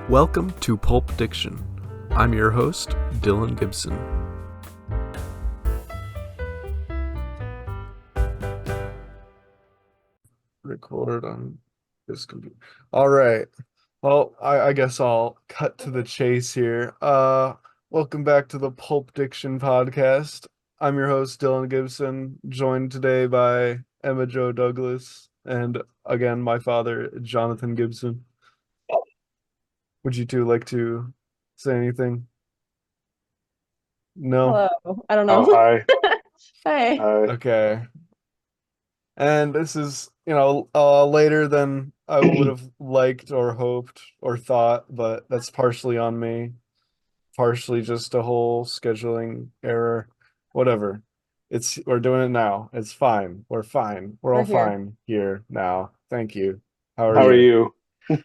Welcome to Pulp Diction. I'm your host, Dylan Gibson. Record on this computer. All right. Well, I guess I'll cut to the chase here. Welcome back to the Pulp Diction podcast. I'm your host, Dylan Gibson, joined today by Emma Jo Douglas and again my father, Jonathan Gibson. Would you two like to say anything? No? Hello. I don't Oh, know. hi. Hi. Hi. Okay. And this is, later than I would have liked or hoped or thought, but that's partially on me. Partially just a whole scheduling error. Whatever. We're doing it now. It's fine. We're fine. We're all We're here. fine here now. Thank you. How are How are you? you?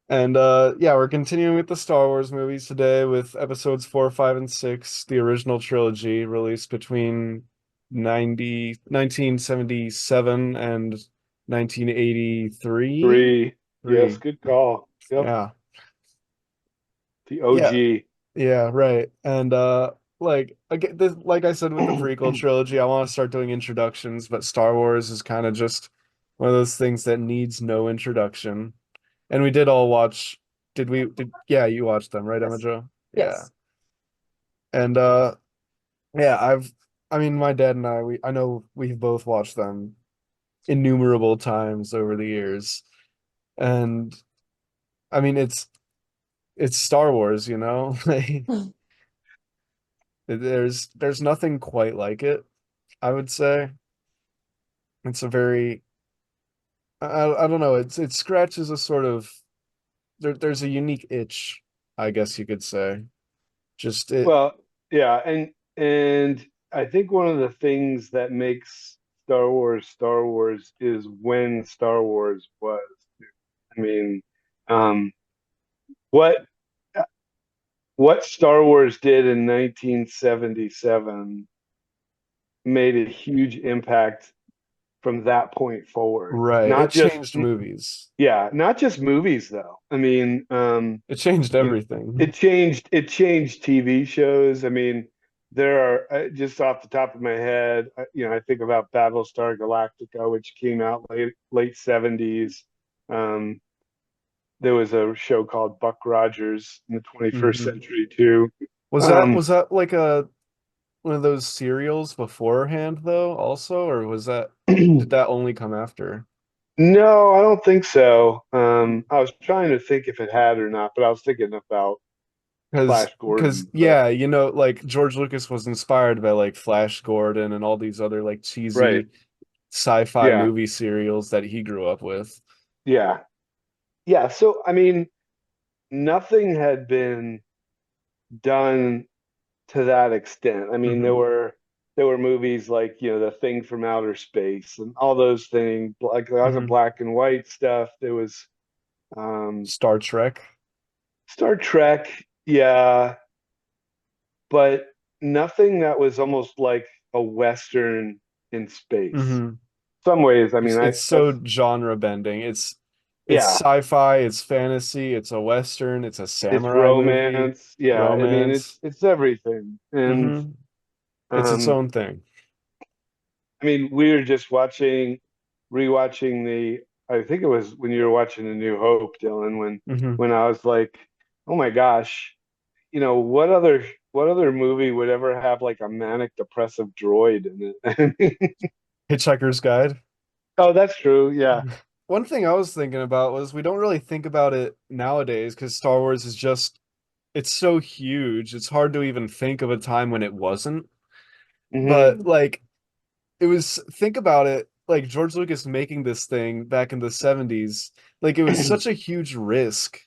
And yeah, we're continuing with the Star Wars movies today with episodes 4, 5, and 6, the original trilogy released between 1977 and 1983. Three. Yes, Three. good call. Yep. Yeah. The Yeah. OG. Yeah, right. And like again, like I said with the prequel trilogy, I want to start doing introductions, but Star Wars is kind of just one of those things that needs no introduction. And we did all watch, yeah, you watched them, right, Emma Yes. Jo? Yeah. Yes. And yeah, I mean my dad and I know we've both watched them innumerable times over the years. And I mean it's Star Wars, you know? Like there's nothing quite like it, I would say. It's a very I don't know, it scratches a sort of there's a unique itch, I guess you could say. Just it Well, yeah, and I think one of the things that makes Star Wars is when Star Wars was. I mean, um, what what Star Wars did in 1977 made a huge impact from that point forward. right. It Not just changed movies. Yeah, not just movies though. I mean, It changed you know, everything. it changed TV shows. I mean, there are just off the top of my head, I think about Battlestar Galactica, which came out late 70s. Um, there was a show called Buck Rogers in the 21st Hmm. century too. Was that Um, was that like a one of those serials beforehand though, also, or did that only come after? no, I don't think so. I was trying to think if it had or not, but I was thinking about Because Flash because Gordon. But yeah, like George Lucas was inspired by like Flash Gordon and all these other like right, cheesy sci-fi yeah, movie serials that he grew up with. yeah. Yeah, so I mean, nothing had been done to that extent. I mean, Hmm. there were movies like, The Thing from Outer Space and all those things, like lots of Hmm. black and white stuff. There was um Star Trek. Star Trek, yeah, but nothing that was almost like a Western in space. Hmm. Some ways, I mean, It's so that's genre bending. It's yeah, sci-fi, it's fantasy, it's a western, it's a it's samurai movie, romance. Yeah, I mean, romance. it's everything. And Hmm. It's its um own thing. I mean, we were just rewatching I think it was when you were watching A New Hope, Dylan, Hmm. when I was like, oh my gosh, what other movie would ever have like a manic depressive droid in it? Hitchhiker's Guide. Oh, that's true. Yeah. One thing I was thinking about was we don't really think about it nowadays because Star Wars is just it's so huge. It's hard to even think of a time when it wasn't. Hmm. But like it was think about it, like George Lucas making this thing back in the 70s, like it was such a huge risk.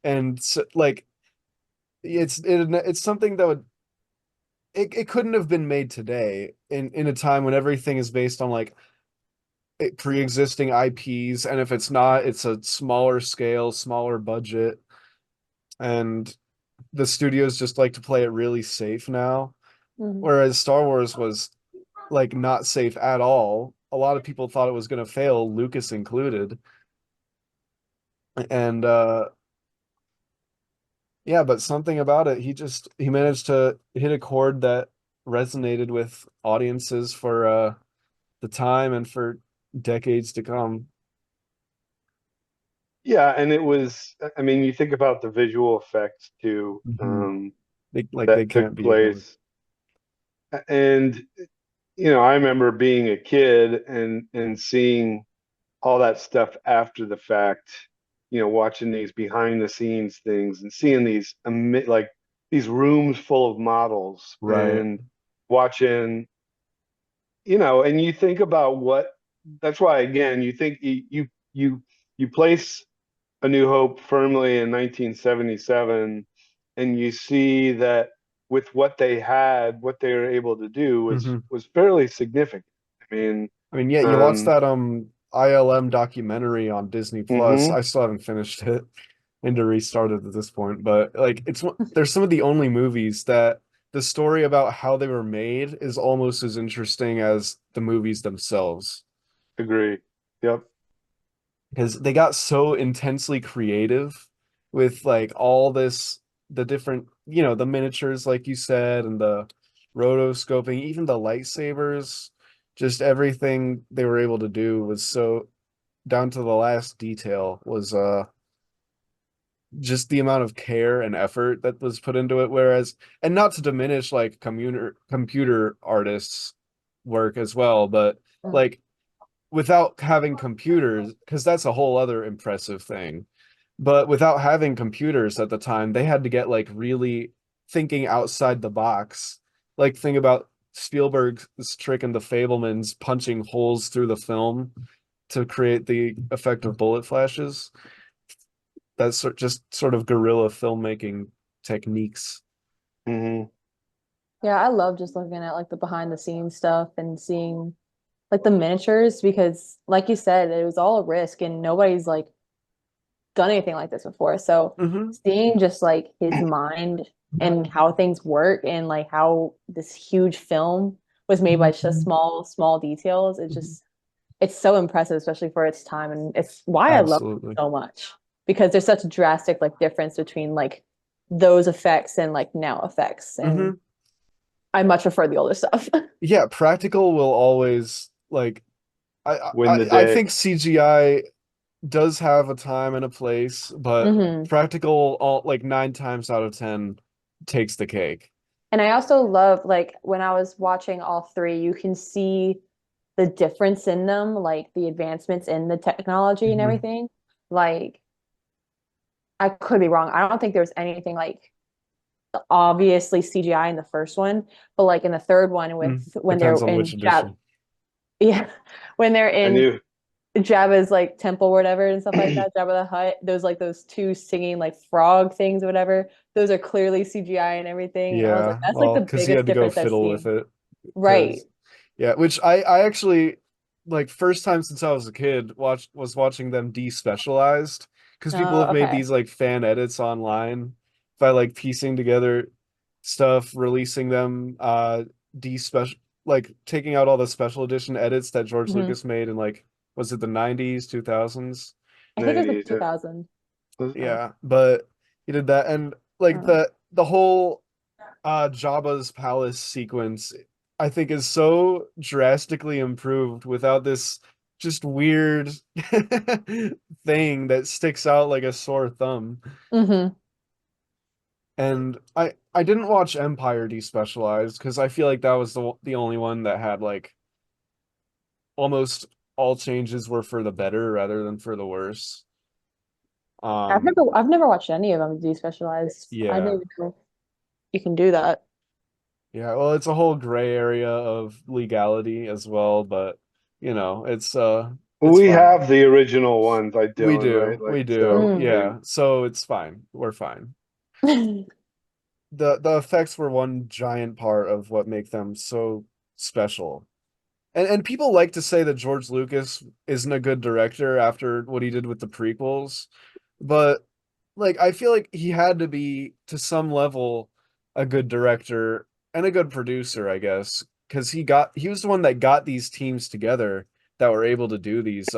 And so, like it's something that it couldn't have been made today in a time when everything is based on like pre-existing IPs, and if it's not, it's a smaller scale, smaller budget, and the studios just like to play it really safe now. Mhm. Whereas Star Wars was like not safe at all. A lot of people thought it was going to fail, Lucas included. And yeah, but something about it, he managed to hit a chord that resonated with audiences for the time and for decades to come. Yeah, and it was, I mean, you think about the visual effects too, Hmm. They that took can't be ignored. place. And, I remember being a kid and seeing all that stuff after the fact, watching these behind the scenes things and seeing like these rooms full of models Right. and watching, and you think about that's why again, you think you place A New Hope firmly in 1977, and you see that with what they had, what they were able to do Hmm. was fairly significant. I mean, I mean, yeah, you watch um, that ILM documentary on Disney Plus. hmm I still haven't finished it and to restart it at this point, but like there's some of the only movies that the story about how they were made is almost as interesting as the movies themselves. agree. Yep. Because they got so intensely creative with like all this, the different, the miniatures like you said, and the rotoscoping, even the lightsabers, just everything they were able to do was so down to the last detail was just the amount of care and effort that was put into it. Whereas, and not to diminish like computer artists work as well, but like without having computers, because that's a whole other impressive thing. But without having computers at the time, they had to get like really thinking outside the box. Like think about Spielberg's trick in The Fablemans punching holes through the film to create the effect of bullet flashes. That's just sort of guerrilla filmmaking techniques. hmm Yeah, I love just looking at like the behind the scenes stuff and seeing like the miniatures because like you said, it was all a risk and nobody's like done anything like this before. So Hmm. seeing just like his mind and how things work and like how this huge film was made by just small details, it's so impressive, especially for its time. And it's why I love it Absolutely. so much because there's such a drastic like difference between like those effects and like now effects. And Hmm. I much prefer the older stuff. Yeah, practical will always like Win the I day. think CGI does have a time and a place, but Hmm. practical all like 9 times out of 10 takes the cake. And I also love like when I was watching all three, you can see the difference in them, like the advancements in the technology and Hmm. everything. Like I could be wrong. I don't think there was anything like obviously CGI in the first one, but like in the third one with when they're Depends on which in Jab, edition. yeah, when they're I in knew. Jabba's like temple or whatever and stuff like that, Jabba the Hutt, those like those two singing like frog things or whatever, those are clearly CGI and everything. And I was like, Yeah, that's like well, the because he biggest had to go difference I've fiddle with seen. it. Right. Because yeah, which I actually like first time since I was a kid was watching them despecialized because people have made Okay. these like fan edits online by like piecing together stuff, releasing them despecial like taking out all the special edition edits that George Hmm. Lucas made in like was it the 90s, 2000s? I think it was like 90s. 2000. So, Yeah, but he did that and like uh, the whole Jabba's palace sequence I think is so drastically improved without this just weird thing that sticks out like a sore thumb. hmm. And I didn't watch Empire Despecialized because I feel like that was the only one that had like almost all changes were for the better rather than for the worse. Um I've never watched any of them despecialized. I yeah. didn't even know you can do that. Yeah, well, it's a whole gray area of legality as well, but it's We fine. have the original ones by We Dylan, right? do. Like, We do. so, I Mm. mean, Yeah. So it's fine. We're fine. The effects were one giant part of what make them so special. And people like to say that George Lucas isn't a good director after what he did with the prequels, but like I feel like he had to be to some level a good director and a good producer, I guess, because he was the one that got these teams together that were able to do these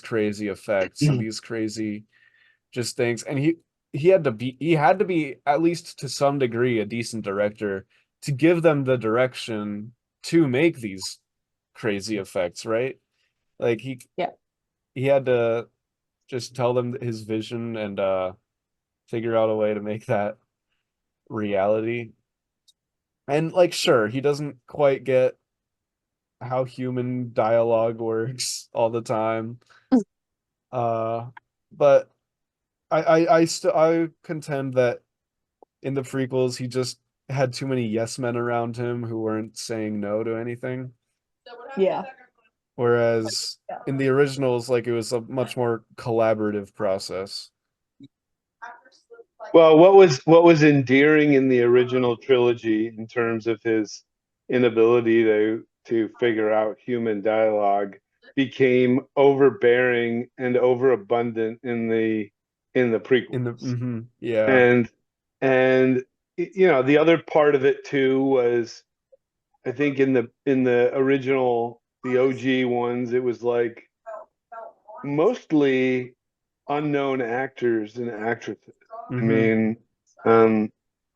crazy effects and these crazy. just thinks, and he had to be at least to some degree a decent director to give them the direction to make these crazy effects, right? Like Yeah. he had to just tell them his vision and figure out a way to make that reality. And like sure, he doesn't quite get how human dialogue works all the time. Uh but I contend that in the prequels he just had too many yes men around him who weren't saying no to anything. Yeah. Whereas in the originals, like it was a much more collaborative process. Well, what was endearing in the original trilogy in terms of his inability to figure out human dialogue became overbearing and overabundant in the In the prequels. yeah. And and you know, the other part of it too was I think in the original the OG ones it was like mostly unknown actors and actresses. I hmm mean, um,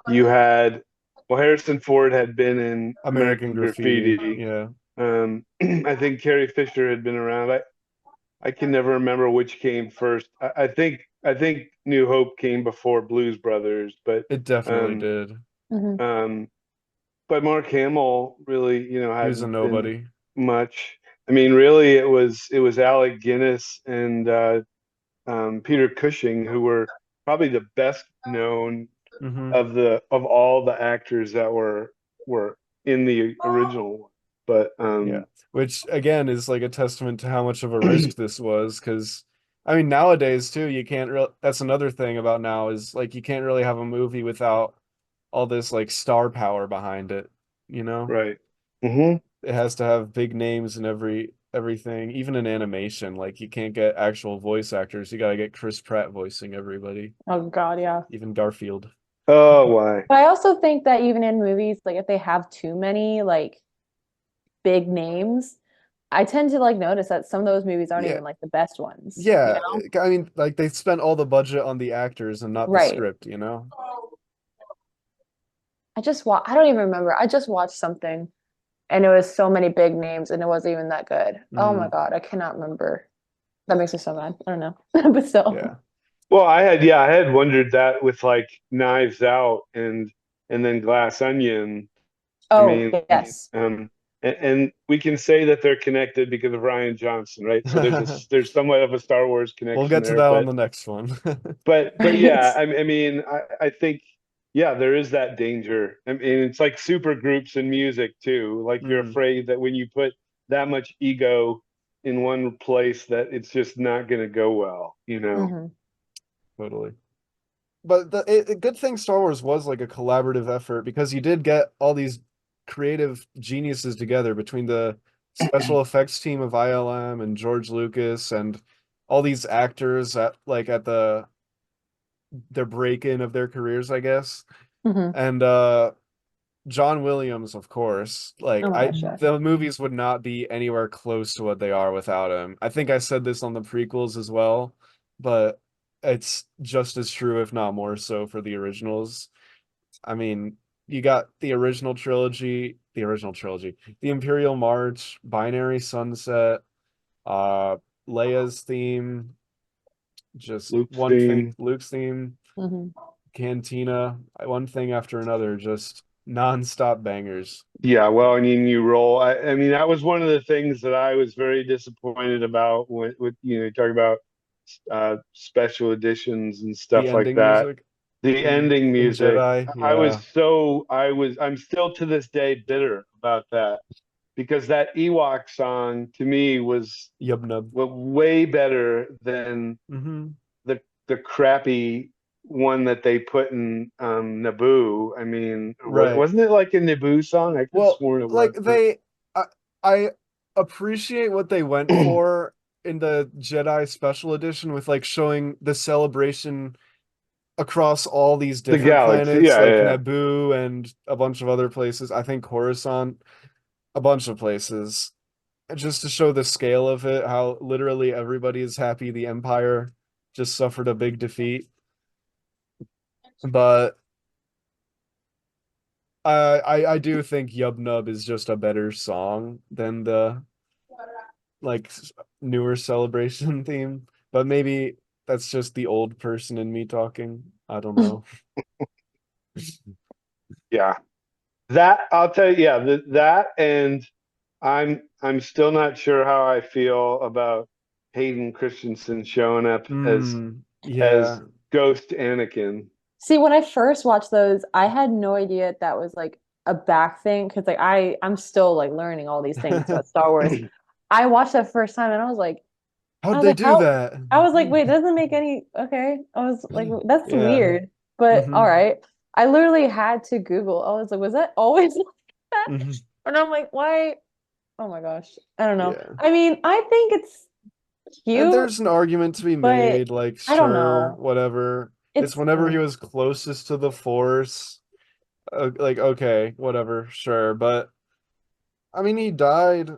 you had, well, Harrison Ford had been in American American Graffiti. Graffiti. Yeah. I think Carrie Fisher had been around. I can never remember which came first. I think New Hope came before Blues Brothers, It definitely um, did. Hmm. um, but Mark Hamill really, you know, He was a hadn't been nobody. much. I mean, really, it was Alec Guinness and Peter Cushing, who were probably the best known hmm of all the actors that were in the original one. But Yeah. Which again is like a testament to how much of a risk this was, because I mean nowadays too, you can't real that's another thing about now is like you can't really have a movie without all this like star power behind it, you know? right. Hmm. It has to have big names in everything, even in animation. Like you can't get actual voice actors. You gotta get Chris Pratt voicing everybody, Oh God, yeah. even Garfield. Oh, why? But I also think that even in movies, like if they have too many like big names, I tend to like notice that some of those movies aren't Yeah, even like the best ones, you yeah. know? I mean, like they spent all the budget on the actors and not the Right. script, you know? I don't even remember. I just watched something and it was so many big names and it wasn't even that good. Oh my Mm, God, I cannot remember. That makes me so mad. I don't know. But still. yeah. Well, I had wondered that with like Knives Out and then Glass Onion. I Oh, mean, yes. and we can say that they're connected because of Ryan Johnson, right? So there's somewhat of a Star Wars We'll connection get to there, that on the next one. but Right. yeah, I mean, I think yeah, there is that danger. I mean, it's like super groups in music too. Like you're Mm, afraid that when you put that much ego in one place, that it's just not going to go well, you know? Hmm. totally. But good thing Star Wars was like a collaborative effort because you did get all these creative geniuses together between the special effects team of ILM and George Lucas and all these actors at like at their break-in of their careers, I guess. Hmm. And John Williams, of course. Like Oh my I gosh, yes. the movies would not be anywhere close to what they are without him. I think I said this on the prequels as well, but it's just as true, if not more so, for the originals. I mean, you got the original trilogy, the Imperial March, Binary Sunset, uh, Leia's theme, just Luke's one thing, theme. Luke's theme, Hmm. Cantina, one thing after another, just non-stop bangers. Yeah, well, I mean, you roll. I mean, that was one of the things that I was very disappointed about when, with you know, you talk about special editions and The stuff like ending that. music The ending in music, Jedi, yeah, I'm still to this day bitter about that because that Ewok song to me Yub Nub. was way better than hmm the crappy one that they put in Naboo. I mean, Right. wasn't it like a Naboo song? I could have Well, sworn it like wasn't. I appreciate what they went for in the Jedi Special Edition with like showing the celebration across all these The different galaxy, planets, yeah, like yeah, Naboo and a bunch of other places. I think Coruscant, a bunch of places, just to show the scale of it, how literally everybody is happy the Empire just suffered a big defeat. But I do think Yub Nub is just a better song than the like newer celebration theme. But maybe that's just the old person in me talking. I don't know. Yeah. That I'll tell you, yeah, that and I'm still not sure how I feel about Hayden Christensen showing up as Yeah. Ghost Anakin. See, when I first watched those, I had no idea that was like a back thing because like I'm still like learning all these things about Star Wars. I watched that first time and I How'd was they like, do how? that? I was like, wait, it doesn't make any. Okay, I was like, that's Yeah. weird, but all Hmm. right. I literally had to Google. I was like, was that always like that? Hmm. And I'm like, why? Oh my gosh, I don't know. Yeah. I mean, I think it's And cute, there's an argument to be but made, like, I don't sure, know. whatever. It's It's whenever he was closest to the Force. Like, okay, whatever, sure. But I mean, he died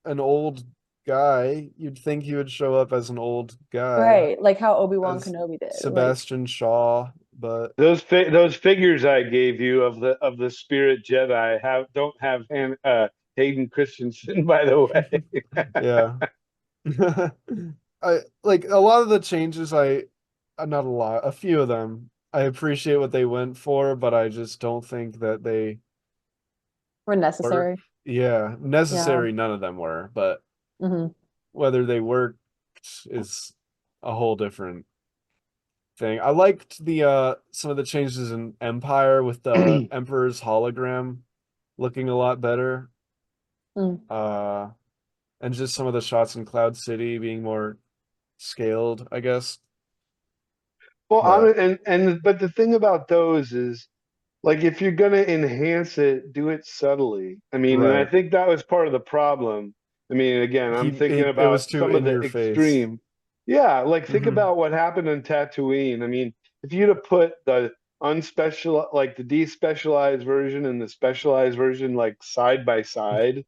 an old guy. You'd think he would show up as an old guy, right, like how Obi-Wan as Kenobi did. Like, Sebastian Shaw, but Those figures I gave you of the Spirit Jedi don't have Hayden Christensen, by the way. yeah. I like a lot of the changes not a lot, a few of them. I appreciate what they went for, but I just don't think that they were work. necessary. Yeah, Yeah. necessary, none of them were, but Hmm. whether they worked is a whole different thing. I liked the some of the changes in Empire with the Emperor's hologram looking a lot better. Mm. Uh and just some of the shots in Cloud City being more scaled, I guess. Well, But but the thing about those is like if you're gonna enhance it, do it subtly. I mean, and I right. think that was part of the problem. I mean, again, I'm thinking It was about too some of in the your face. extreme. Yeah, like think Hmm. about what happened in Tatooine. I mean, if you'd have put the unspecial, like the despecialized version and the specialized version, like side by side,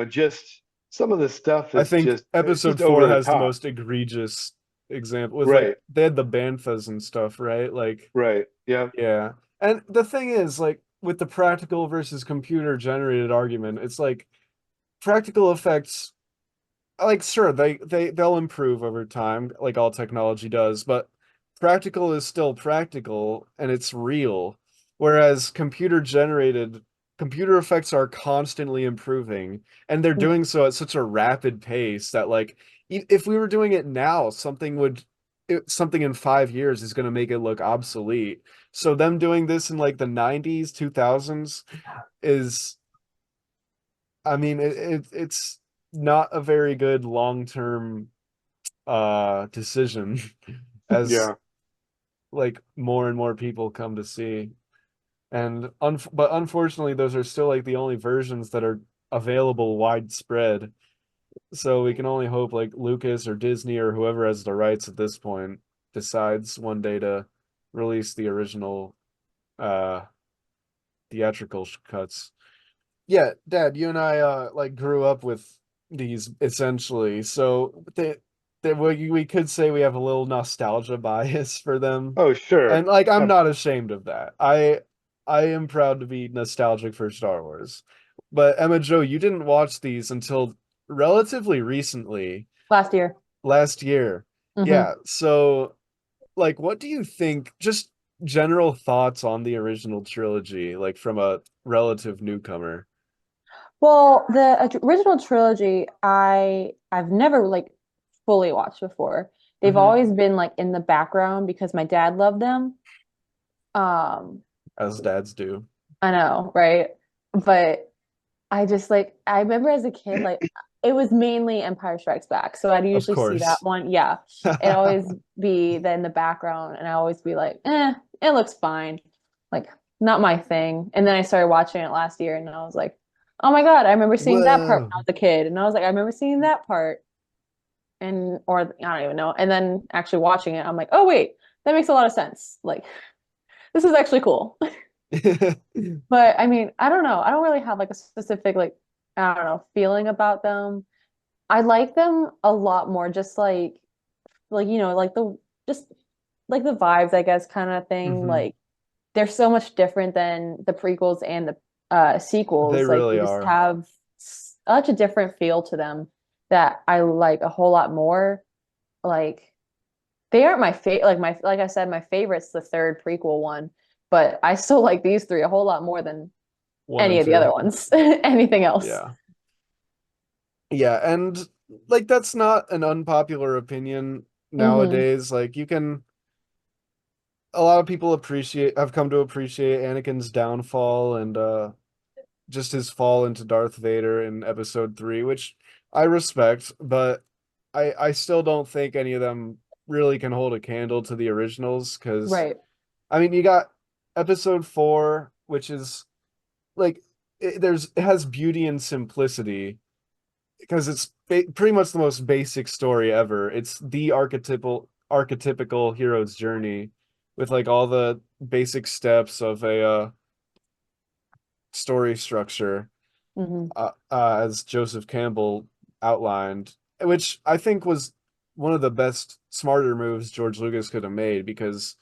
just some of the stuff I is think episode just over 4 the has the top. most egregious example with like Right, they had the banthas and stuff, right? Like, right. Yeah. yeah. And the thing is, like, with the practical versus computer generated argument, it's like practical effects, like, sure, they'll improve over time, like all technology does, but practical is still practical and it's real. Whereas computer effects are constantly improving, and they're doing so at such a rapid pace that, like, if we were doing it now, something in 5 years is going to make it look obsolete. So them doing this in like the 90s, 2000s is, I mean, it's not a very good long-term decision as Yeah. like more and more people come to see. And but unfortunately those are still like the only versions that are available widespread. So we can only hope like Lucas or Disney or whoever has the rights at this point decides one day to release the original uh theatrical cuts. Yeah, Dad, you and I like grew up with these essentially. So we could say we have a little nostalgia bias for them. Oh, sure. And like I'm Ab- not ashamed of that. I am proud to be nostalgic for Star Wars. But Emma Joe, you didn't watch these until relatively recently, Last year. last year. Hmm. Yeah, so like what do you think, just general thoughts on the original trilogy, like from a relative newcomer? Well, the original trilogy, I've never like fully watched before. They've Hmm. always been like in the background because my dad loved them. Um, As dads do. I know, right? But I just like I remember as a kid, like it was mainly Empire Strikes Back. So I'd Of usually see that course. one. Yeah. It always be then in the background and I always be like, it looks fine. Like not my thing. And then I started watching it last year and I was like, oh my God, I remember seeing that part when Whoa. I was a kid. And I was like, I remember seeing that part. And or I don't even know. And then actually watching it, I'm like, oh wait, that makes a lot of sense. Like this is actually cool. But I mean, I don't know. I don't really have like a specific like I don't know feeling about them. I like them a lot more just like like like just like the vibes, I guess, kind of thing. Hmm. Like they're so much different than the prequels and the They sequels. Like really they just are. have such a different feel to them that I like a whole lot more. Like they aren't my favorite. Like I said, my favorite's the third prequel one, but I still like these three a whole lot more than One any and of the other two. ones. Anything else. Yeah. Yeah, and like that's not an unpopular opinion Hmm. nowadays. Like you can a lot of people have come to appreciate Anakin's downfall and just his fall into Darth Vader in episode 3, which I respect, but I still don't think any of them really can hold a candle to the originals because Right. I mean you got episode 4, which is like it has beauty and simplicity because it's pretty much the most basic story ever. It's the archetypical hero's journey with like all the basic steps of a story structure, Hmm. as Joseph Campbell outlined, which I think was one of the best, smarter moves George Lucas could have made because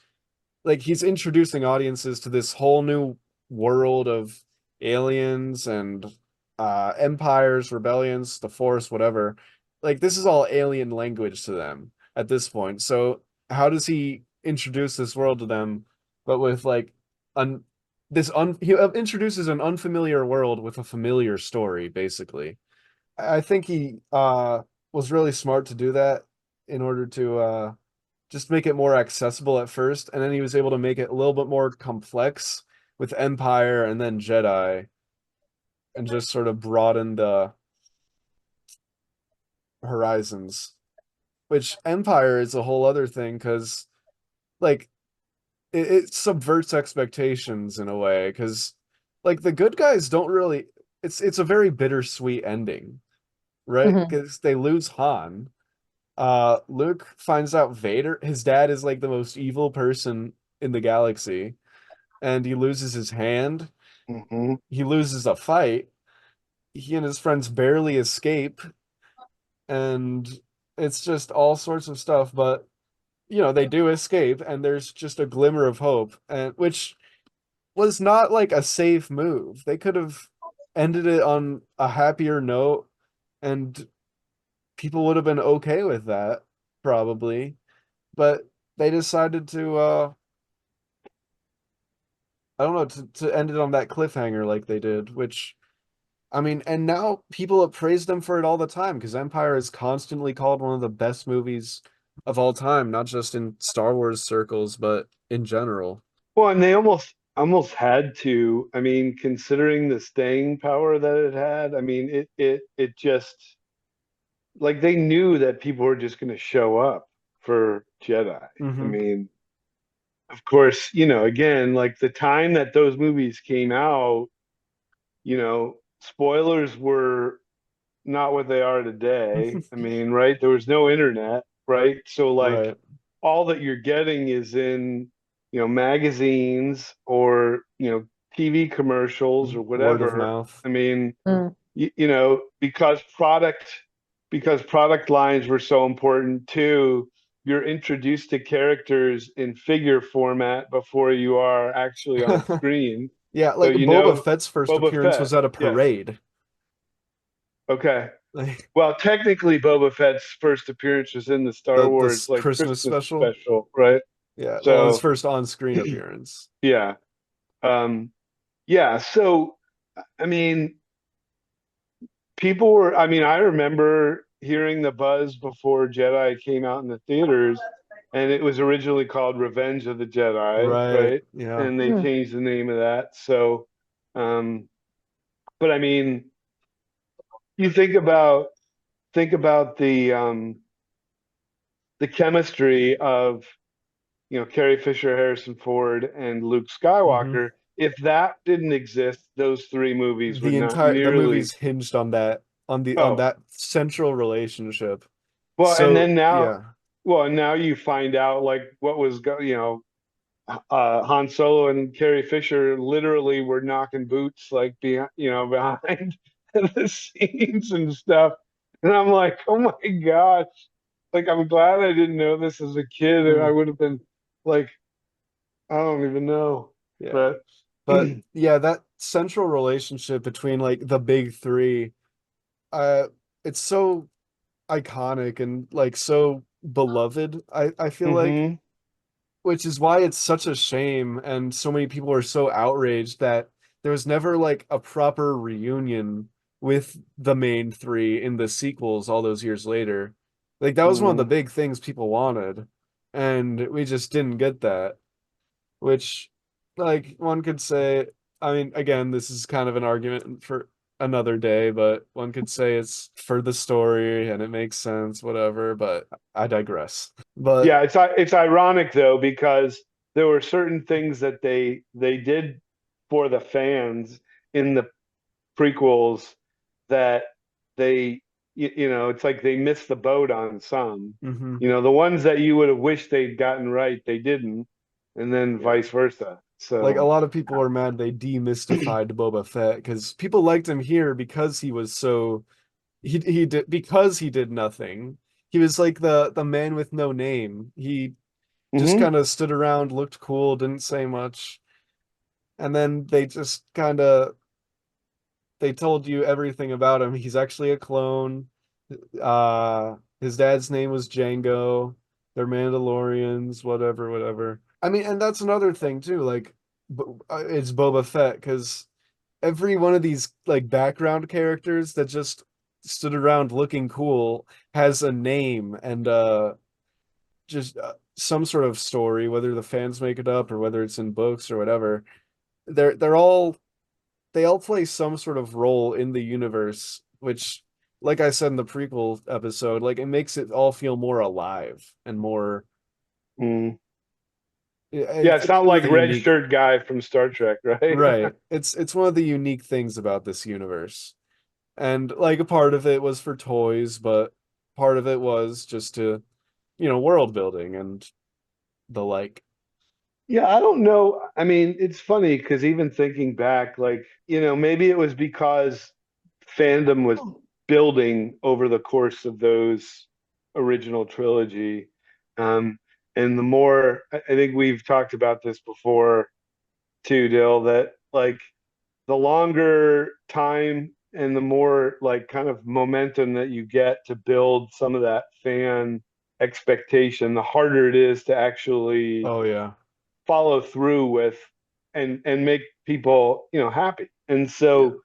like he's introducing audiences to this whole new world of aliens and empires, rebellions, the Force, whatever. Like this is all alien language to them at this point. So how does he introduce this world to them, but with like un he introduces an unfamiliar world with a familiar story, basically. I think he was really smart to do that in order to just make it more accessible at first, and then he was able to make it a little bit more complex with Empire and then Jedi, and just sort of broaden the horizons. Which Empire is a whole other thing because like it subverts expectations in a way because like the good guys don't really. It's a very bittersweet ending, right? Hmm. Because they lose Han. Luke finds out Vader, his dad is like the most evil person in the galaxy, and he loses his hand. Hmm. He loses a fight. He and his friends barely escape, and it's just all sorts of stuff. But they do escape, and there's just a glimmer of hope, and which was not like a safe move. They could have ended it on a happier note, and people would have been okay with that, probably. But they decided to I don't know, to end it on that cliffhanger like they did, which I mean, and now people have praised them for it all the time because Empire is constantly called one of the best movies of all time, not just in Star Wars circles, but in general. Well, and they almost had to. I mean, considering the staying power that it had, I mean, it just like they knew that people were just going to show up for Jedi. I Hmm. mean, of course, again, like the time that those movies came out, spoilers were not what they are today. I mean, right? There was no internet, right? So like Right. all that you're getting is in, magazines or, TV commercials or Word of whatever. mouth. I mean, Mm. because product lines were so important too, you're introduced to characters in figure format before you are actually on screen. Yeah, So like Boba Fett's first Boba appearance Fett. was at a Yeah. parade. Okay. Like Well, technically, Boba Fett's first appearance was in the Star Wars like Christmas Christmas special. special, right? Yeah, well, his So, first on-screen appearance. yeah, um, yeah. So, I mean, people were. I mean, I remember hearing the buzz before Jedi came out in the theaters, and it was originally called Revenge of the Jedi, Right. right? Yeah. And they Mm. changed the name of that. So, um, but I mean, you think about the chemistry of Carrie Fisher, Harrison Ford, and Luke Hmm. Skywalker. If that didn't exist, those three movies would not The nearly. movie's hinged on Oh, that central relationship. well, and So, then now, yeah. well, and now you find out like what was Han Solo and Carrie Fisher literally were knocking boots like behind the scenes and stuff, and I'm like, oh my gosh. like I'm glad I didn't know this as a kid, or I Mm, would have been like, I don't even know. yeah. But But yeah, that central relationship between like the big three, uh, it's so iconic and like so beloved, I feel like, hmm which is why it's such a shame and so many people are so outraged that there was never like a proper reunion with the main three in the sequels all those years later. Like that was one of the hmm big things people wanted, and we just didn't get that, which like one could say, I mean, again, this is kind of an argument for another day, but one could say it's for the story and it makes sense, whatever, but I digress. But yeah, it's ironic though, because there were certain things that they did for the fans in the prequels that it's like they missed the boat on some. mhm. The ones that you would have wished they'd gotten right, they didn't, and then Yeah. vice versa. Like a So, lot of people are mad they demystified Boba Fett because people liked him here because he was so he did because he did nothing. He was like the man with no name. He just hmm kind of stood around, looked cool, didn't say much, and then they just kind of they told you everything about him. He's actually a clone. His dad's name was Django. They're Mandalorians, whatever, whatever. I mean, and that's another thing too. Like, it's Boba Fett because every one of these like background characters that just stood around looking cool has a name and just some sort of story, whether the fans make it up or whether it's in books or whatever. They're all they all play some sort of role in the universe, which, like I said in the prequel episode, like it makes it all feel more alive and more. mm Yeah, It's it's not one of like the red unique, shirt guy from Star Trek, right? right? It's one of the unique things about this universe, and like a part of it was for toys, but part of it was just to, world building and the like. Yeah, I don't know. I mean, it's funny because even thinking back, like, maybe it was because fandom was building over the course of those original trilogy. Um, and the more, I think we've talked about this before too, Dill, that like the longer time and the more like kind of momentum that you get to build some of that fan expectation, the harder it is to actually Oh yeah, follow through with and make people happy. And yeah. so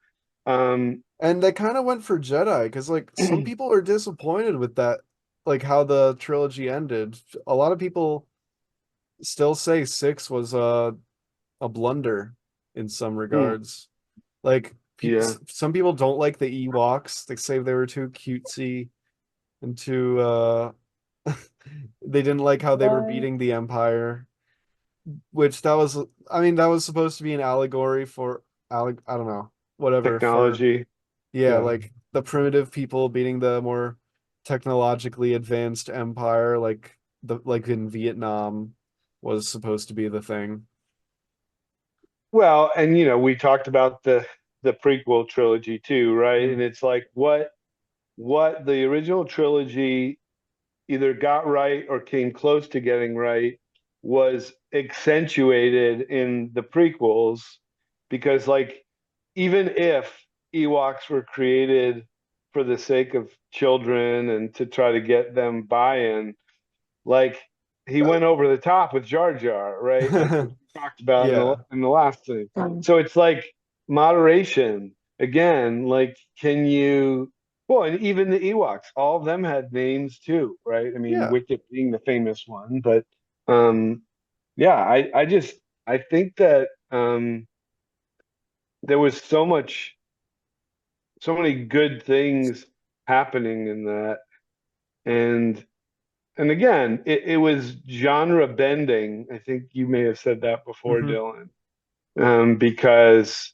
um And they kind of went for Jedi because, like, some people are disappointed with that, like how the trilogy ended. A lot of people still say six was a blunder in some hmm, regards. Like, yeah. some people don't like the Ewoks. They say they were too cutesy and too they didn't like how they were What? beating the Empire, which that was, I mean, that was supposed to be an allegory for I don't know, whatever for. Technology. Yeah, Yeah. like the primitive people beating the more technologically advanced empire, like in Vietnam was supposed to be the thing. Well, and we talked about the prequel trilogy too, right? Mm. And it's like what the original trilogy either got right or came close to getting right was accentuated in the prequels, because like even if Ewoks were created for the sake of children and to try to get them buy-in, like he went over the top with Jar Jar, right? Like we talked about in the Yeah. in the last thing. Mm. So it's like moderation again. Like, can you? Well, and even the Ewoks, all of them had names too, right? I mean, Yeah. Wicket being the famous one, but um, yeah, I think that there was so many good things happening in that, and again, it was genre bending. I think you may have said that before, Hmm. Dylan, because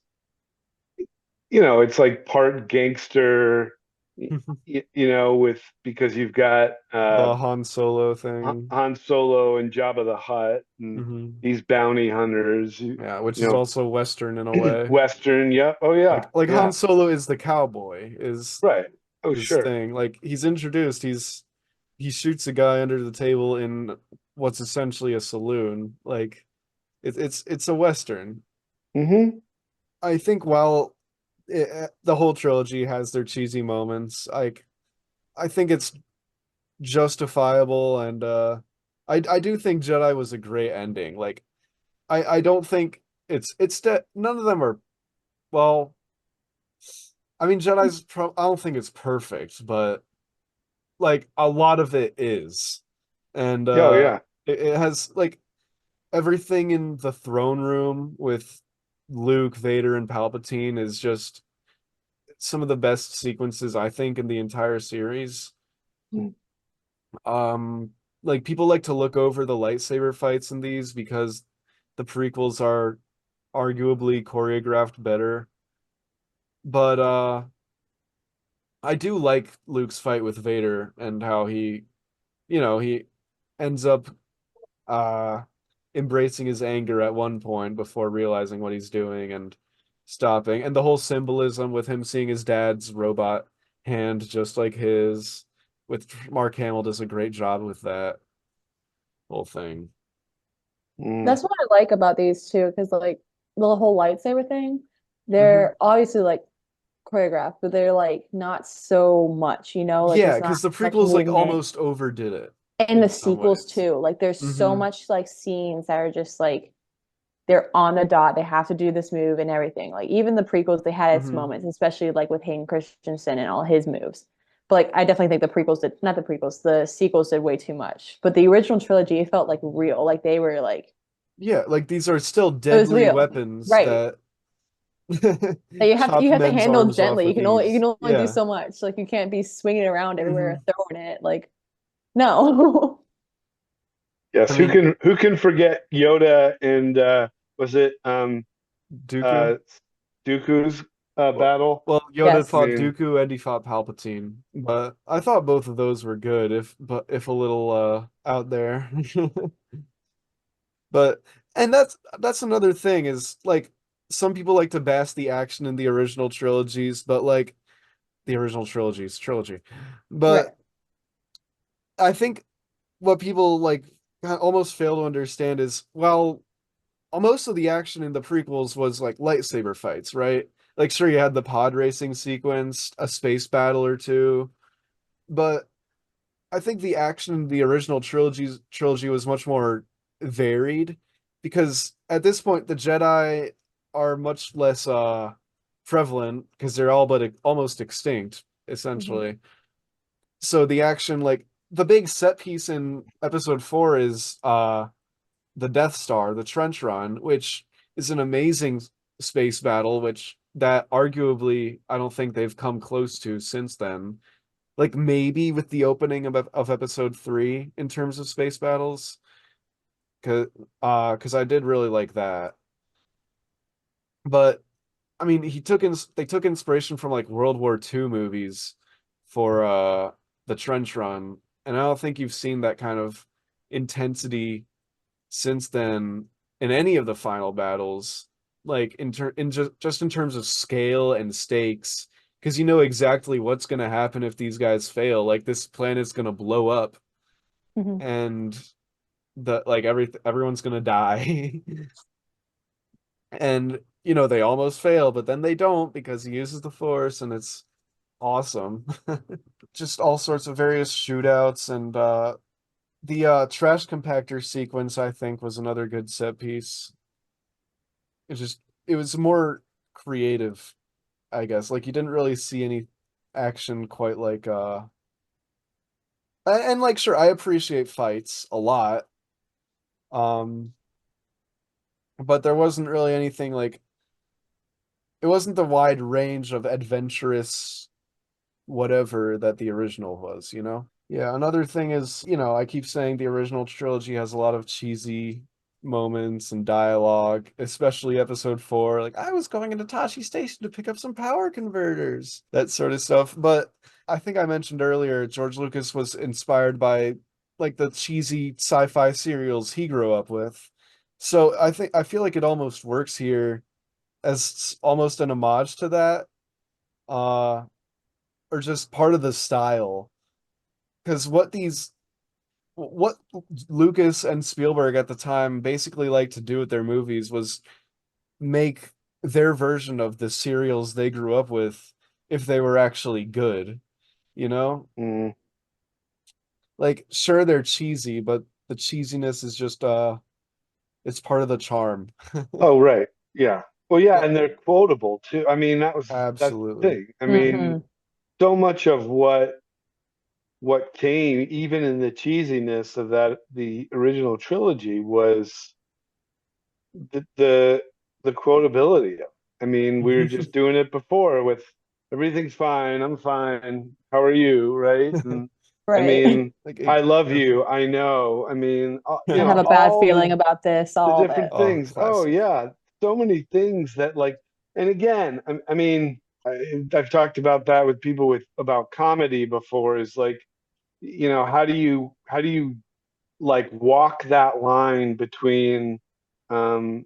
it's like part gangster, with because you've got The Han Solo thing. Han Solo and Jabba the Hutt and Hmm. these bounty hunters, Yeah, which you is know, also Western in a way. Western. Yeah. Oh yeah. Like Han Yeah. Solo is the cowboy, is Right. Oh his sure. thing. Like he's introduced, he shoots a guy under the table in what's essentially a saloon. Like it's a Western. Hmm. I think while the whole trilogy has their cheesy moments, like I think it's justifiable, and I do think Jedi was a great ending. Like I don't think none of them are, well, I mean I don't think it's perfect, but like a lot of it is. And Oh yeah. it has like everything in the throne room with Luke, Vader, and Palpatine is just some of the best sequences I think in the entire series. Mm. Um, like people like to look over the lightsaber fights in these because the prequels are arguably choreographed better. But I do like Luke's fight with Vader and how he ends up uh embracing his anger at one point before realizing what he's doing and stopping. And the whole symbolism with him seeing his dad's robot hand just like his, with Mark Hamill does a great job with that whole thing. Mm. That's what I like about these two, because like the whole lightsaber thing, Hmm. they're obviously like choreographed, but they're like not so much, like Yeah, it's not because the much prequels like movement. almost overdid it And the in some sequels ways. too. Like there's so Hmm. much like scenes that are just like they're on the dot. They have to do this move and everything. Like even the prequels, they had its Hmm. moments, especially like with Hayden Christensen and all his moves. But like I definitely think the prequels did not the prequels, the sequels did way too much. But the original trilogy, it felt like real. Like they were like Yeah, like these are still it was deadly real. weapons Right. that That chop you have to men's handle arms off gently. with You ease. can only do Yeah. so much. Like you can't be swinging it around everywhere, Hmm. throwing it. Like no. I Yes. Who mean, can forget Yoda and was it Dooku. uh Dooku's Well, battle? well, Yoda I Yes. fought mean, Dooku and he fought Palpatine, but I thought both of those were good, if a little out there. But and that's another thing is like some people like to bash the action in the original trilogies, but like the original trilogies trilogy. Right. But I think what people like almost fail to understand is, well, most of the action in the prequels was like lightsaber fights, right? Like sure you had the pod racing sequence, a space battle or two, but I think the action in the original trilogy was much more varied because at this point the Jedi are much less prevalent because they're all but almost extinct Mhm. essentially. So the action, like the big set piece in episode 4 is the Death Star, the trench run, which is an amazing space battle, which that arguably I don't think they've come close to since then. Like maybe with the opening of episode 3 in terms of space battles, cause cause I did really like that. But I mean, they took inspiration from like World War II movies for the trench run, and I don't think you've seen that kind of intensity since then in any of the final battles, like just in terms of scale and stakes, because you know exactly what's going to happen if these guys fail. Like this planet's going to blow up, Mhm. and the like everyone's going to die. And they almost fail, but then they don't because he uses the Force, and it's awesome. Just all sorts of various shootouts, and the trash compactor sequence I think was another good set piece. It was more creative, I guess. Like you didn't really see any action quite like and like sure, I appreciate fights a lot. Um, but there wasn't really anything like it wasn't the wide range of adventurous whatever that the original was. Yeah, another thing is, I keep saying the original trilogy has a lot of cheesy moments and dialogue, especially episode 4. Like, I was going into Tashi Station to pick up some power converters, that sort of stuff. But I think I mentioned earlier, George Lucas was inspired by like the cheesy sci-fi serials he grew up with. So I feel like it almost works here as almost an homage to that, uh, or just part of the style. because what Lucas and Spielberg at the time basically liked to do with their movies was make their version of the serials they grew up with if they were actually good, you know? Mm. Like sure they're cheesy, but the cheesiness is just it's part of the charm. Oh, right. Yeah. Well, yeah, Yeah, and they're quotable too. I mean, that's the absolutely. thing. I mean, Hmm. so much of what came even in the cheesiness of that the original trilogy was the the quotability of it. I mean, we were just doing it before with everything's fine, I'm fine, how are you, right? And I Right. mean, Like I love yeah. you, I know. I mean, I have a bad all feeling about this, the all different that. Oh, things. Oh classic. yeah, so many things that like, and again, I mean, I've talked about that with people with about comedy before. Is like, how do you like walk that line between, um,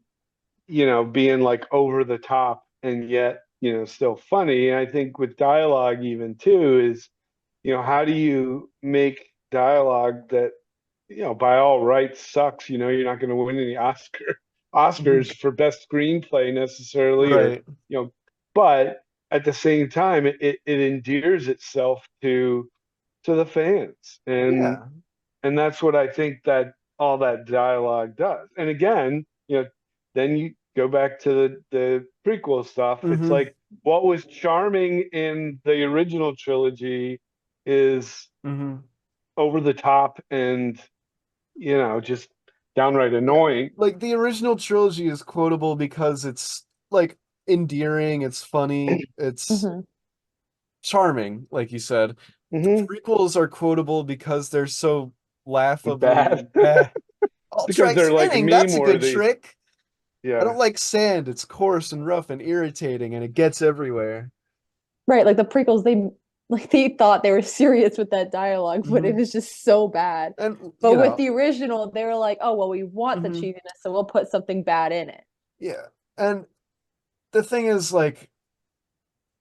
being like over the top and yet, still funny. And I think with dialogue even too is, how do you make dialogue that, by all rights sucks, you're not going to win any Oscars for best screenplay necessarily, or, Right. you know, but at the same time, it endears itself to the fans. Yeah. And that's what I think that all that dialogue does. And again, then you go back to the prequel stuff. It's Mm-hmm. like what was charming in the original trilogy is Mm-hmm. over the top and, just downright Yeah. annoying. Like the original trilogy is quotable because it's like endearing, it's funny, it's Hmm. charming, like you said. The Hmm. prequels are quotable because they're so Bad. laughably bad. I'll Because try they're like spinning, meme that's a good worthy. trick. I Yeah. don't like sand, it's coarse and rough and irritating and it gets everywhere. Right, like the prequels, they thought they were serious with that dialogue, but it Hmm. was just so bad. And But with the original, they were like, "Oh, well, we want the mhm, cheesiness, so we'll put something bad in it." yeah. And the thing is, like,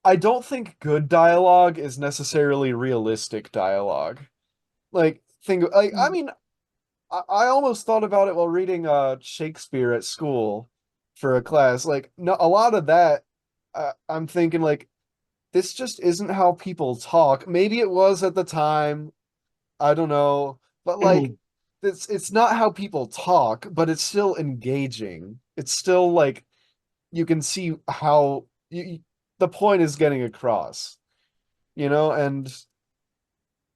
I don't think good dialogue is necessarily realistic dialogue. Like, I Mm. mean, I almost thought about it while reading Shakespeare at school for a class. Like, no, a lot of that, I'm thinking like this just isn't how people talk. Maybe it was at the time. I don't know, but like it's not how people talk, but it's still engaging. It's still like you can see how the point is getting across, and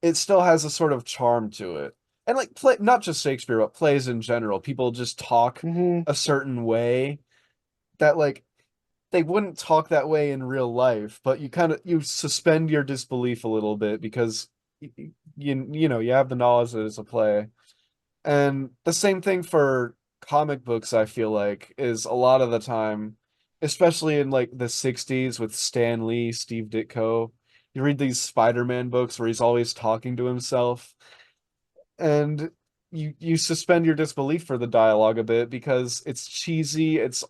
it still has a sort of charm to it. And like play, not just Shakespeare, but plays in general. People just talk Hmm. a certain way that like they wouldn't talk that way in real life, but you suspend your disbelief a little bit because you have the knowledge that it's a play. And the same thing for comic books, I feel like, is a lot of the time, especially in like the 60s with Stan Lee, Steve Ditko, you read these Spider-Man books where he's always talking to himself, and you suspend your disbelief for the dialogue a bit because it's cheesy, it's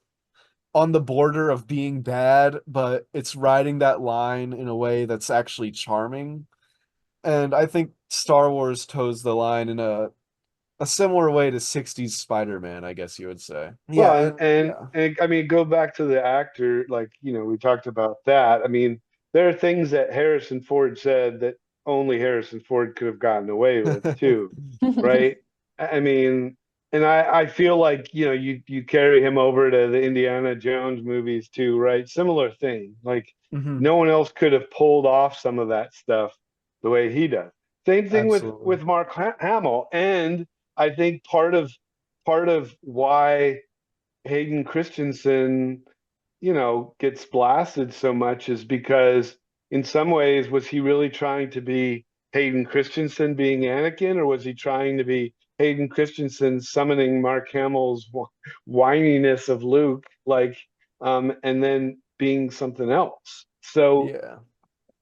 on the border of being bad, but it's riding that line in a way that's actually charming. And I think Star Wars toes the line in a similar way to 60s Spider-Man, I guess you would say. Well, Yeah, and yeah. and I mean, go back to the actor, like, we talked about that. I mean, there are things that Harrison Ford said that only Harrison Ford could have gotten away with too, right? I mean, and I feel like, you carry him over to the Indiana Jones movies too, right? Similar thing. Like Hmm. no one else could have pulled off some of that stuff the way he does. Same thing with Absolutely. Mark Hamill, and I think part of why Hayden Christensen, gets blasted so much is because in some ways, was he really trying to be Hayden Christensen being Anakin, or was he trying to be Hayden Christensen summoning Mark Hamill's whininess of Luke, like, and then being something else? So Yeah.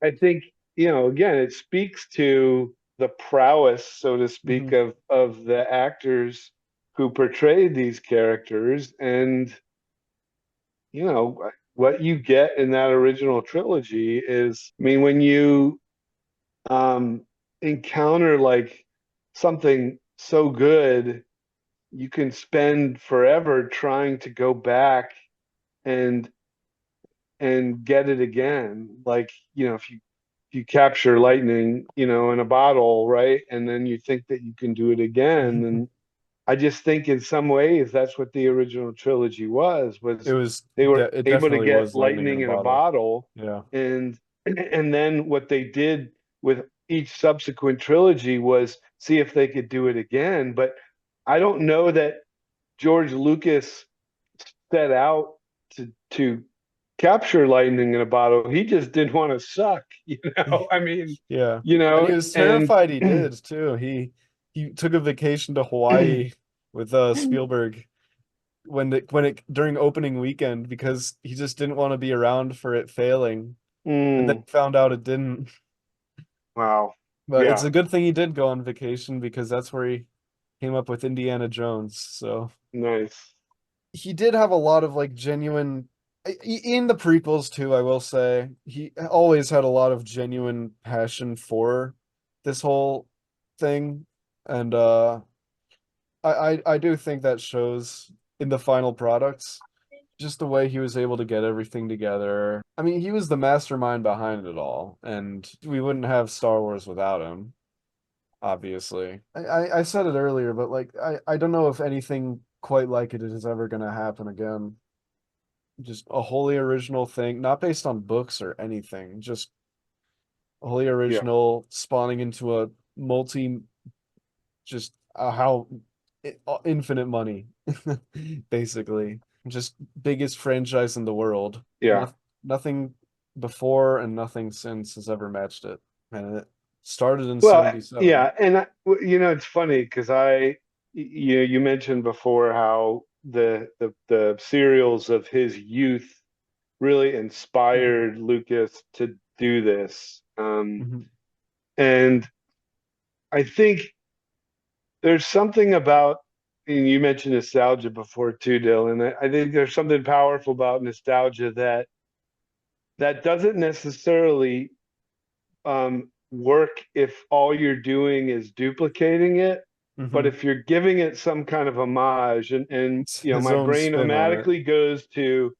I think, again, it speaks to the prowess, so to speak, Hmm. of the actors who portrayed these characters. And, what you get in that original trilogy is, I mean, when you, um, encounter like something so good, you can spend forever trying to go back and get it again. Like, if you capture lightning, in a bottle, right? And then you think that you can do it again. And I just think in some ways that's what the original trilogy It was was they were it able to definitely get was lightning in a lightning in a bottle. bottle, Yeah. and then what they did with each subsequent trilogy was see if they could do it again. But I don't know that George Lucas set out to capture lightning in a bottle. He just didn't want to suck, I mean, Yeah. And he was and terrified he did too. He took a vacation to Hawaii with Spielberg when it during opening weekend because he just didn't want to be around for it failing. And then mm, found out it didn't. wow, But it's yeah, a good thing he did go on vacation because that's where he came up with Indiana Jones. So nice, he did have a lot of like genuine in the prequels too, I will say. He always had a lot of genuine passion for this whole thing. And I do think that shows in the final products. Just the way he was able to get everything together. I mean, he was the mastermind behind it all, and we wouldn't have Star Wars without him, obviously. I said it earlier, but like I don't know if anything quite like it is ever gonna happen again. Just a wholly original thing, not based on books or anything, just wholly yeah. original, spawning into a multi, just how infinite money, basically. Just biggest franchise in the world. Yeah. No, nothing before and nothing since has ever matched it. And it started in Well, 77. yeah, and it's funny because you mentioned before how the serials of his youth really Mhm. inspired Lucas to do this. Mhm. And I think there's something about, and you mentioned nostalgia before too, Dylan. I think there's something powerful about nostalgia that doesn't necessarily work if all you're doing is duplicating it. But Mhm. if you're giving it some kind of homage, and It's his my own brain spin on it. automatically goes to,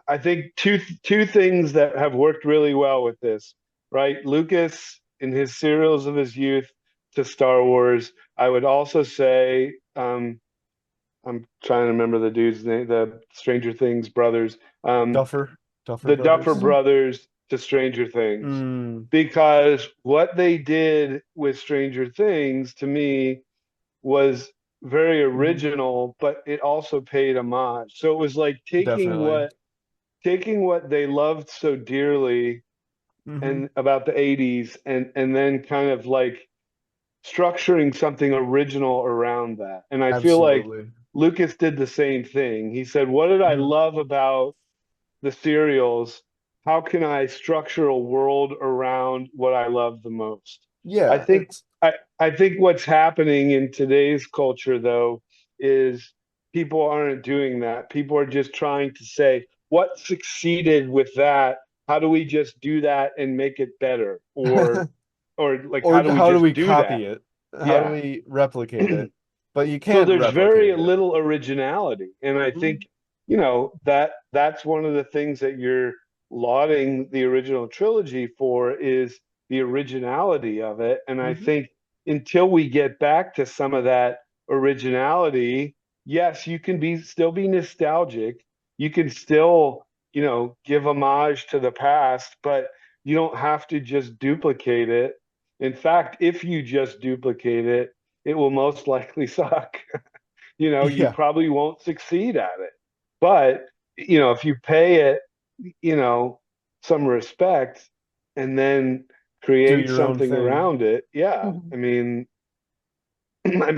I think two things that have worked really well with this, right? Lucas in his serials of his youth to Star Wars. I would also say, I'm trying to remember the dude's name, the Stranger Things brothers. Duffer The Duffer Brothers. Mhm. brothers to Stranger Things, Mm, because what they did with Stranger Things to me was very mhm. original, but it also paid homage. So it was like Definitely. taking what they loved so dearly Hmm. and about the 80s, and then kind of like structuring something original around that. And I feel like Absolutely. Lucas did the same thing. He said, "What did I Hmm. love about the serials? How can I structure a world around what I love the most?" I Yeah, think I think what's happening in today's culture though is people aren't doing that. People are just trying to say what succeeded with that. How do we just do that and make it better? Or like or how do we how do just we do that? copy it? How do Yeah. we replicate it? But you So can't there's very replicate it. little originality, and I Mhm. think that's one of the things that you're lauding the original trilogy for is the originality of it. And I Mhm. think until we get back to some of that originality, yes, you can be still be nostalgic, you can still give homage to the past, but you don't have to just duplicate it. In fact, if you just duplicate it, it will most likely suck. You Yeah, probably won't succeed at it. But, if you pay it, you know, some respect and then do create your own something thing. around it, yeah. Mhm. I mean,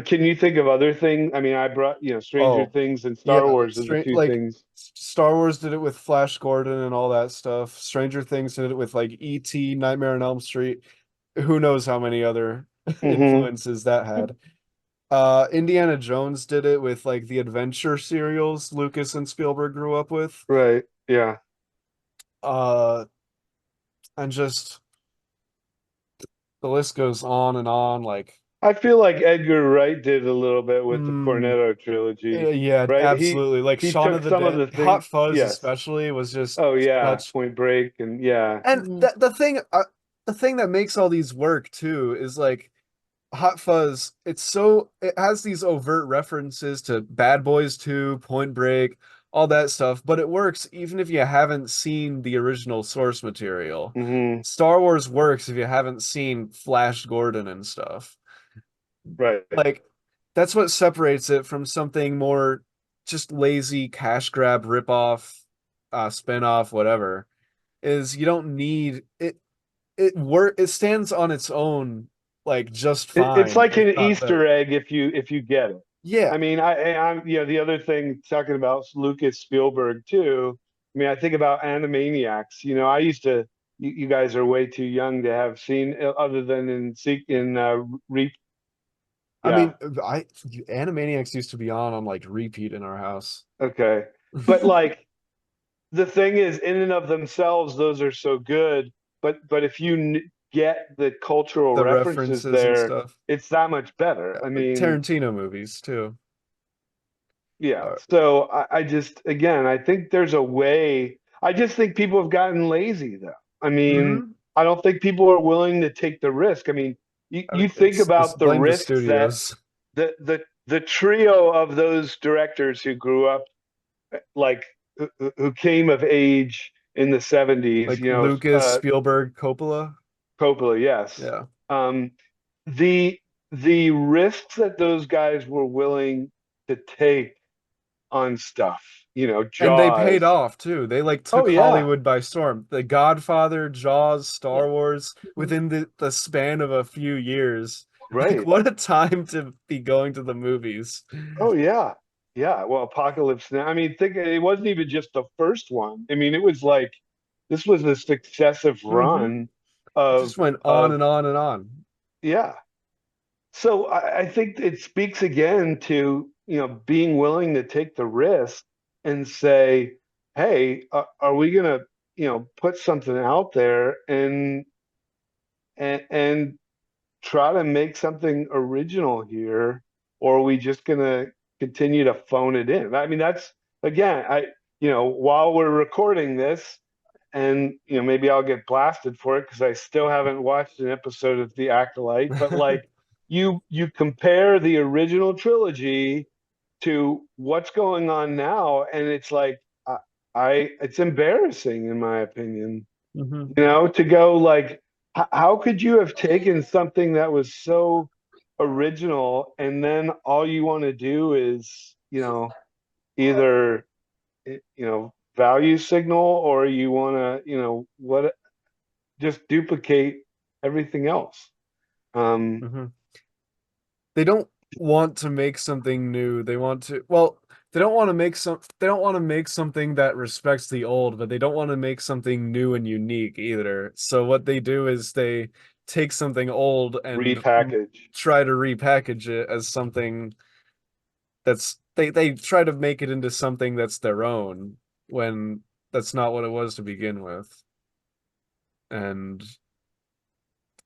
can you think of other things? I mean, I brought, Stranger Oh, Things and yeah, Star Wars are the strange two like things. Star Wars did it with Flash Gordon and all that stuff. Stranger Things did it with like E.T., Nightmare on Elm Street. Who knows how many other Hmm. influences that had. Indiana Jones did it with like the adventure serials Lucas and Spielberg grew up with. Right. Yeah. Uh, and just the list goes on and on. Like, I feel like Edgar Wright did a little bit with the mm, Cornetto trilogy, yeah, right? absolutely. Like He Shaun took of the some of Dead, the Hot things, Fuzz yes. especially was just Oh yeah, such. Point Break and yeah. And Mhm. the thing that makes all these work too is like Hot Fuzz. It has these overt references to Bad Boys 2, Point Break, all that stuff, but it works even if you haven't seen the original source material. Hmm. Star Wars works if you haven't seen Flash Gordon and stuff. Right. Like that's what separates it from something more just lazy cash grab ripoff, spin-off, whatever. Is you don't need it. It stands on its own like just It's fine, like if an not better. Easter egg if you get it. Yeah. I mean, I'm the other thing talking about Lucas Spielberg too. I mean, I think about Animaniacs. I used to. You guys are way too young to have seen other than Reap. I Yeah. mean, Animaniacs used to be on like repeat in our house. Okay. But like the thing is, in and of themselves, those are so good. But if you get the cultural The references references and there, stuff. it's that much better. I mean, Tarantino movies too. yeah. Uh, So I just, again, I think there's a way. I just think people have gotten lazy, though. I mean, mhm. I don't think people are willing to take the risk. I mean, I mean, you think it's about the blame the risks that studios. the trio of those directors who grew up like who came of age in the 70s, Like Lucas, Spielberg, Coppola. Coppola, yes. Yeah. Um, the the risks that those guys were willing to take on stuff, And they paid Jaws. off too. They like Oh took yeah, Hollywood by storm. The Godfather, Jaws, Yeah. Star Wars Mhm. within the span of a few years. Like right. what a time to be going to the movies. Oh yeah. Yeah. Well, Apocalypse Now. I mean, think it wasn't even just the first one. I mean, it was like this was a successive Hmm. run It of just went on of and on and on. yeah. So I think it speaks again to, being willing to take the risk and say, hey, are we going to, put something out there and try to make something original here, or are we just going to continue to phone it in? I mean, that's again, while we're recording this, and maybe I'll get blasted for it because I still haven't watched an episode of The Acolyte, but like you compare the original trilogy to what's going on now, and it's like it's embarrassing in my opinion, Hmm. to go like how could you have taken something that was so original and then all you want to do is, either value signal or you want to, what just duplicate everything else. Um, Hmm. They don't want to make something new. Well, they don't want to make something that respects the old, but they don't want to make something new and unique either. So what they do is they take something old and Repackage. try to repackage it as something they try to make it into something that's their own when that's not what it was to begin with. And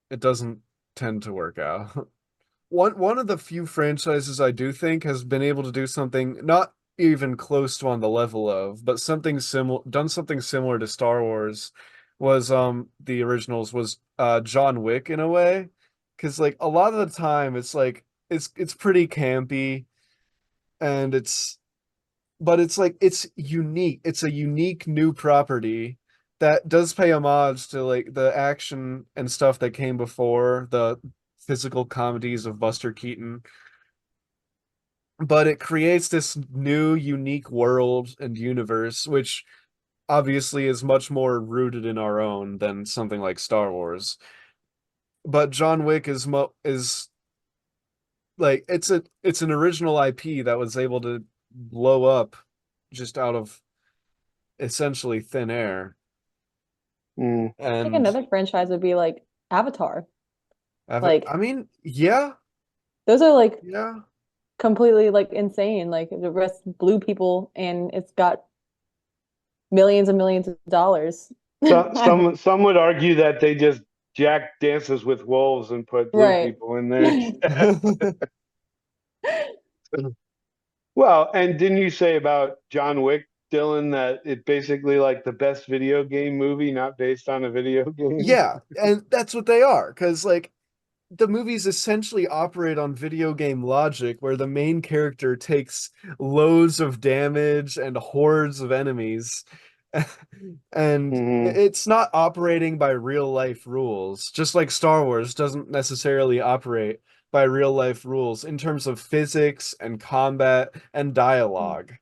it doesn't tend to work out. One of the few franchises I do think has been able to do something not even close to on the level of, but something similar to Star Wars was the originals was John Wick in a way. 'Cause like a lot of the time it's like it's pretty campy and it's like it's unique. It's a unique new property that does pay homage to like the action and stuff that came before the physical comedies of Buster Keaton, but it creates this new unique world and universe which obviously is much more rooted in our own than something like Star Wars. But John Wick is like it's an original IP that was able to blow up just out of essentially thin air. mm, I think And another franchise would be like Avatar. Like I mean, yeah, those are like yeah. completely like insane. Like the rest blue people and it's got millions and millions of dollars. so I don't some would argue that they just Jack Dances with Wolves and put blue Right. people in there instead. Well, and didn't you say about John Wick, Dylan, that it basically like the best video game movie not based on a video game? Yeah, and that's what they are, because like the movies essentially operate on video game logic where the main character takes loads of damage and hordes of enemies. And Hmm. it's not operating by real life rules, just like Star Wars doesn't necessarily operate by real life rules in terms of physics and combat and dialogue.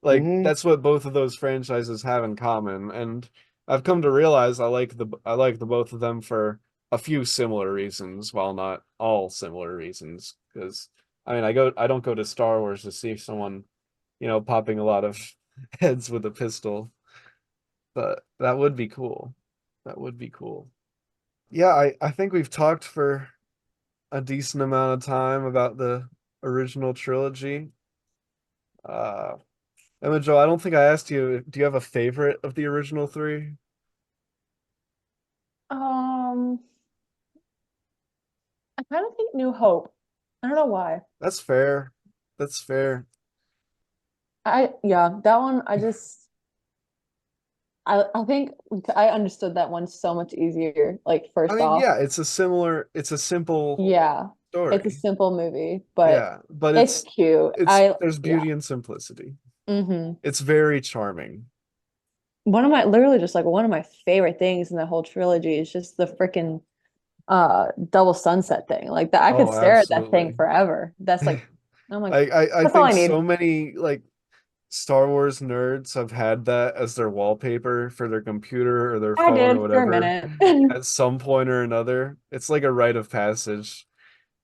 Like Hmm. that's what both of those franchises have in common. And I've come to realize I like the both of them for a few similar reasons, while not all similar reasons. Because I mean, I don't go to Star Wars to see someone, popping a lot of heads with a pistol, but that would be cool. That would be cool. Yeah, I think we've talked for a decent amount of time about the original trilogy. Uh, Emma Joe, I don't think I asked you, do you have a favorite of the original three? Um, I kind of think New Hope. I don't know why. That's fair. That's fair. Yeah, that one I think I understood that one so much easier, like I first mean, off. yeah, it's a simple Yeah. It's a story. simple movie, but Yeah, but it's cute. there's Yeah. beauty and simplicity. Hmm. It's very charming. One of my literally just like one of my favorite things in the whole trilogy is just the freaking double sunset thing. Like that I could Oh, stare at that thing absolutely. forever. That's like I'm like I that's all think I need. so many like Star Wars nerds have had that as their wallpaper for their computer or their I phone or did for a whatever minute. at some point or another. It's like a rite of passage.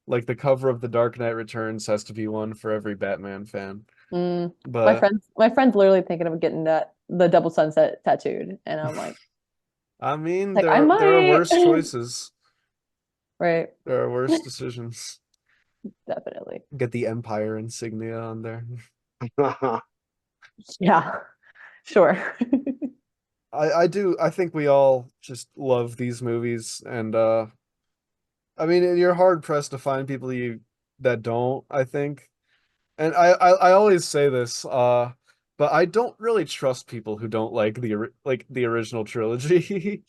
Like the cover of The Dark Knight Returns has to be one for every Batman fan. Mm. But My friend's literally thinking of getting the double sunset tattooed, and I'm I mean, like I there are might. worse choices. Right, There are worse decisions. definitely. Get the Empire insignia on there. Yeah, sure. I think we all just love these movies, and I mean you're hard pressed to find people that don't, I think. And I always say this, but I don't really trust people who don't like the original trilogy.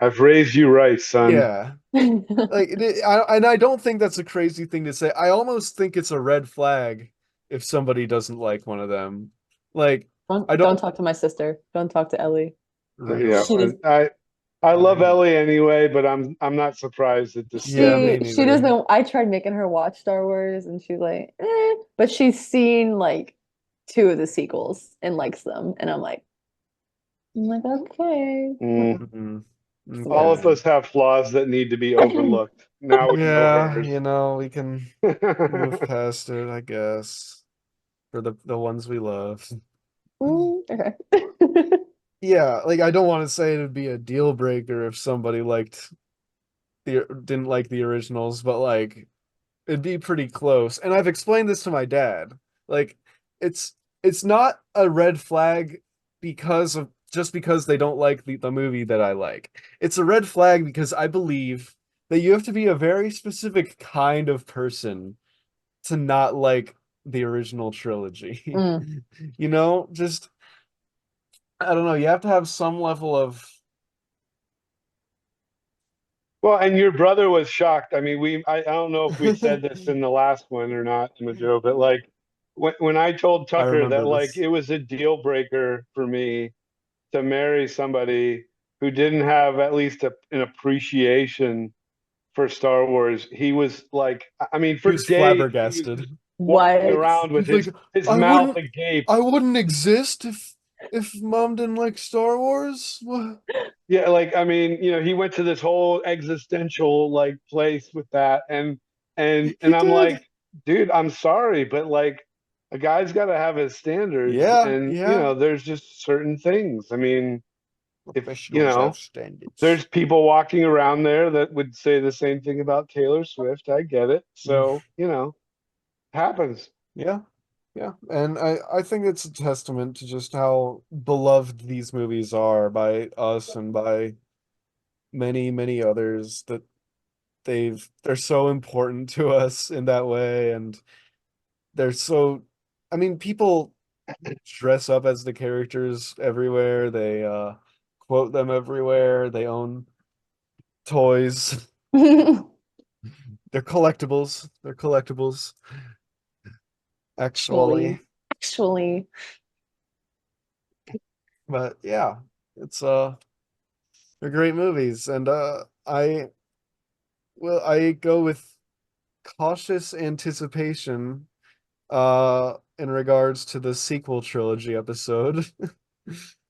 I've raised you right, son. Yeah. And I don't think that's a crazy thing to say. I almost think it's a red flag if somebody doesn't like one of them. Like I Don't don't talk to my sister. Don't talk to Ellie. Yeah, really. She does. and I love I Ellie anyway, but I'm not surprised at this Yeah, statement. me She neither. doesn't. I tried making her watch Star Wars, and she's like, eh. But she's seen like two of the sequels and likes them, and I'm like, okay. Mm. Mhm. All of Okay. us have flaws that need to be overlooked. Now we know Yeah, hers. we can move past it, I guess, for the ones we love. Okay. Yeah, like I don't want to say it'd be a deal breaker if somebody didn't like the originals, but like it'd be pretty close. And I've explained this to my dad. Like it's it's not a red flag because they don't like the movie that I like. It's a red flag because I believe that you have to be a very specific kind of person to not like the original trilogy. Mm. Just I don't know, you have to have some level of Well, and your brother was shocked. I mean, I don't know if we said this in the last one or not, Joe, but like when I told I Tucker that remember like this. it was a deal breaker for me to marry somebody who didn't have at least an appreciation for Star Wars, he was like, I mean, He for was days he was flabbergasted. just walking What? around with He's like, his I mouth wouldn't agape. I wouldn't exist if mom didn't like Star Wars. What? Yeah, like I mean, he went to this whole existential like place with that, and and He and I'm like, did. dude, I'm sorry, but like a guy's got to have his standards, Yeah, and yeah. there's just certain things. I mean, if Professionals have standards. there's people walking around there that would say the same thing about Taylor Swift. I get it. Mm. So, happens. Yeah, yeah. And I think it's a testament to just how beloved these movies are by us and by many, many others that they're so important to us in that way, and they're so, I mean, people dress up as the characters everywhere. They quote them everywhere. They own toys. They're collectibles. They're collectibles, Actually, actually. actually, But yeah, it's they're great movies, and I go with cautious anticipation in regards to the sequel trilogy episode,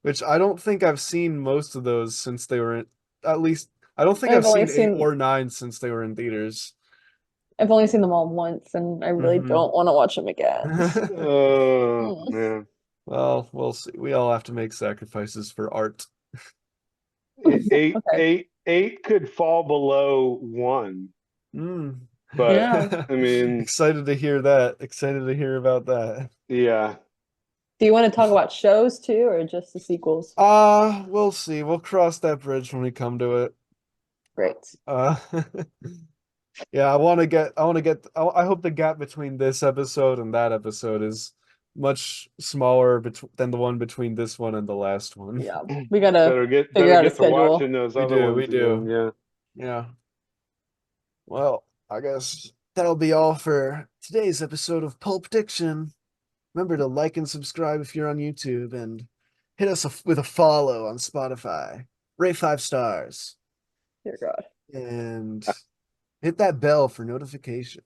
which I don't think I've seen most of those since they were in, at least I don't think I've I've only seen eight seen or nine since they were in theaters. I've only seen them all once, and I really Hmm. don't want to watch them again. Oh Mm. man. Well, we'll see. We all have to make sacrifices for art. Eight, Okay. eight, eight could fall below one, Mm. but Yeah. I mean, Excited to hear that. Excited to hear about that. yeah. Do you want to talk about shows too, or just the sequels? We'll see. We'll cross that bridge when we come to it. Great. Uh, yeah, I hope the gap between this episode and that episode is much smaller than the one between this one and the last one. Yeah, we gotta figure Better out a get to schedule. watching those We other do, we ones again. do. Yeah. Yeah. Well, I guess that'll be all for today's episode of Pulp Diction. Remember to like and subscribe if you're on YouTube, and hit us with a follow on Spotify. Rate 5 stars Dear God. and hit that bell for notifications.